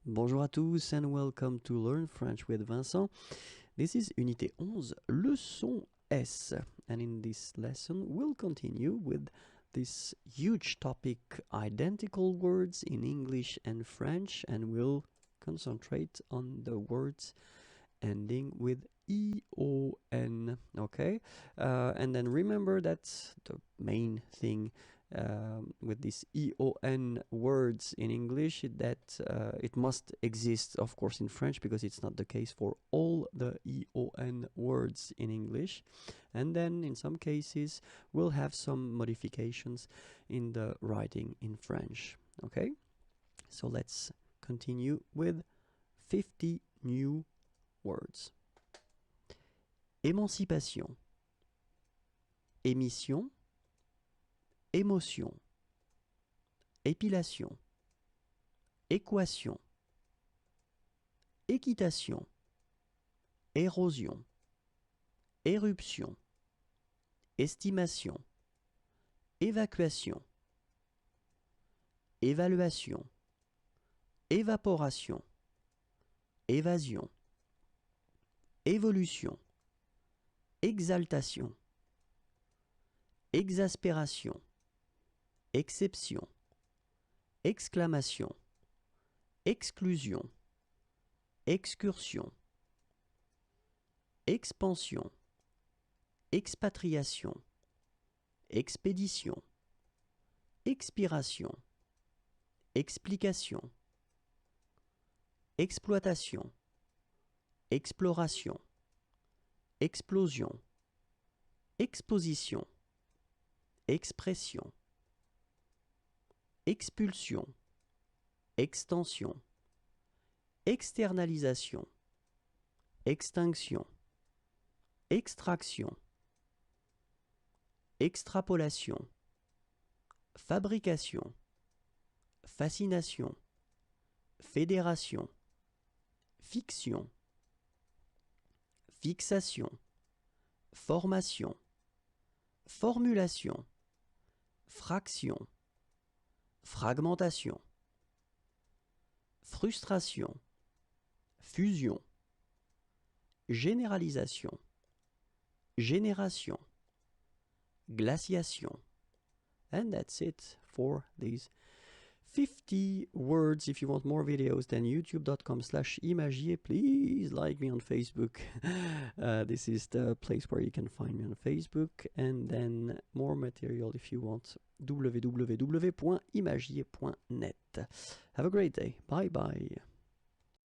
Bonjour à tous and welcome to Learn French with Vincent. This is Unité 11, leçon S. And in this lesson, we'll continue with this huge topic, identical words in English and French, and we'll concentrate on the words ending with E-O-N, okay? And then remember that the main thing with these E-O-N words in English is that it must exist, of course, in French, because it's not the case for all the E-O-N words in English. And then in some cases, we'll have some modifications in the writing in French, okay? So let's continue with 50 new words. Émancipation, émission, émotion, épilation, équation, équitation, érosion, éruption, estimation, évacuation, évaluation, évaporation, évasion, évolution, exaltation, exaspération, exception, exclamation, exclusion, excursion, expansion, expatriation, expédition, expiration, explication, exploitation, exploration, explosion, exposition, expression, expulsion, extension, externalisation, extinction, extraction, extrapolation, fabrication, fascination, fédération, fiction, fixation, formation, formulation, fraction, fragmentation, frustration, fusion, généralisation, génération, glaciation. And that's it for these 50 words. If you want more videos, then youtube.com/imagier. Please like me on Facebook. This is the place where you can find me on Facebook. And then more material if you want, www.imagier.net. Have a great day. Bye bye.